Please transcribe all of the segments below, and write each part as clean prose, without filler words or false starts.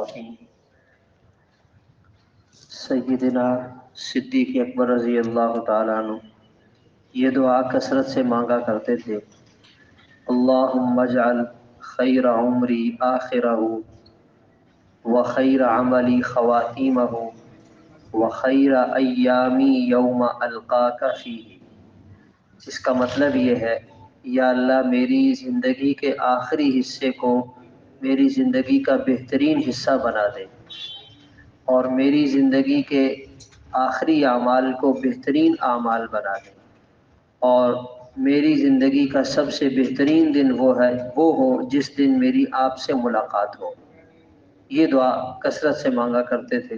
الرحیم۔ سیدنا صدیق اکبر رضی اللہ تعالیٰ عنہ یہ دعا کثرت سے مانگا کرتے تھے، اللہم اجعل خیر عمری آخرہ وخیر عملی خواتیمہ وخیر ایامی یوم القاک فیہ۔ اس کا مطلب یہ ہے، یا اللہ میری زندگی کے آخری حصے کو میری زندگی کا بہترین حصہ بنا دے، اور میری زندگی کے آخری اعمال کو بہترین اعمال بنا دے، اور میری زندگی کا سب سے بہترین دن وہ ہو جس دن میری آپ سے ملاقات ہو۔ یہ دعا کثرت سے مانگا کرتے تھے۔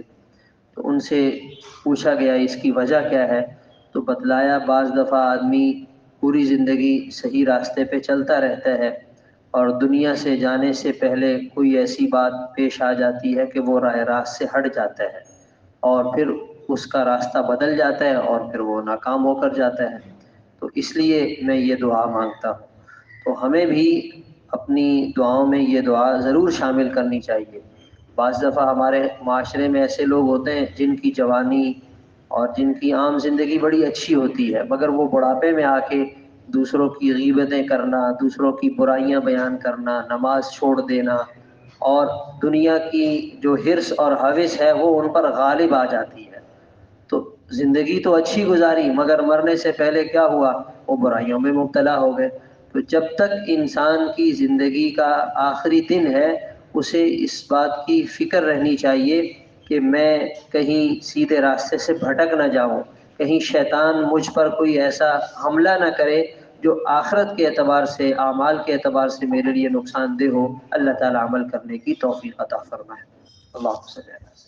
تو ان سے پوچھا گیا اس کی وجہ کیا ہے، تو بتلایا بعض دفعہ آدمی پوری زندگی صحیح راستے پہ چلتا رہتا ہے اور دنیا سے جانے سے پہلے کوئی ایسی بات پیش آ جاتی ہے کہ وہ راہ راست سے ہٹ جاتا ہے، اور پھر اس کا راستہ بدل جاتا ہے اور پھر وہ ناکام ہو کر جاتا ہے۔ تو اس لیے میں یہ دعا مانگتا ہوں۔ تو ہمیں بھی اپنی دعاؤں میں یہ دعا ضرور شامل کرنی چاہیے۔ بعض دفعہ ہمارے معاشرے میں ایسے لوگ ہوتے ہیں جن کی جوانی اور جن کی عام زندگی بڑی اچھی ہوتی ہے، مگر وہ بڑھاپے میں آ کے دوسروں کی غیبتیں کرنا، دوسروں کی برائیاں بیان کرنا، نماز چھوڑ دینا، اور دنیا کی جو حرص اور ہوس ہے وہ ان پر غالب آ جاتی ہے۔ تو زندگی تو اچھی گزاری مگر مرنے سے پہلے کیا ہوا، وہ برائیوں میں مبتلا ہو گئے۔ تو جب تک انسان کی زندگی کا آخری دن ہے، اسے اس بات کی فکر رہنی چاہیے کہ میں کہیں سیدھے راستے سے بھٹک نہ جاؤں، کہیں شیطان مجھ پر کوئی ایسا حملہ نہ کرے جو آخرت کے اعتبار سے، اعمال کے اعتبار سے میرے لیے نقصان دہ ہو۔ اللہ تعالی عمل کرنے کی توفیق عطا فرمائے۔ اللہ صلی اللہ علیہ وسلم۔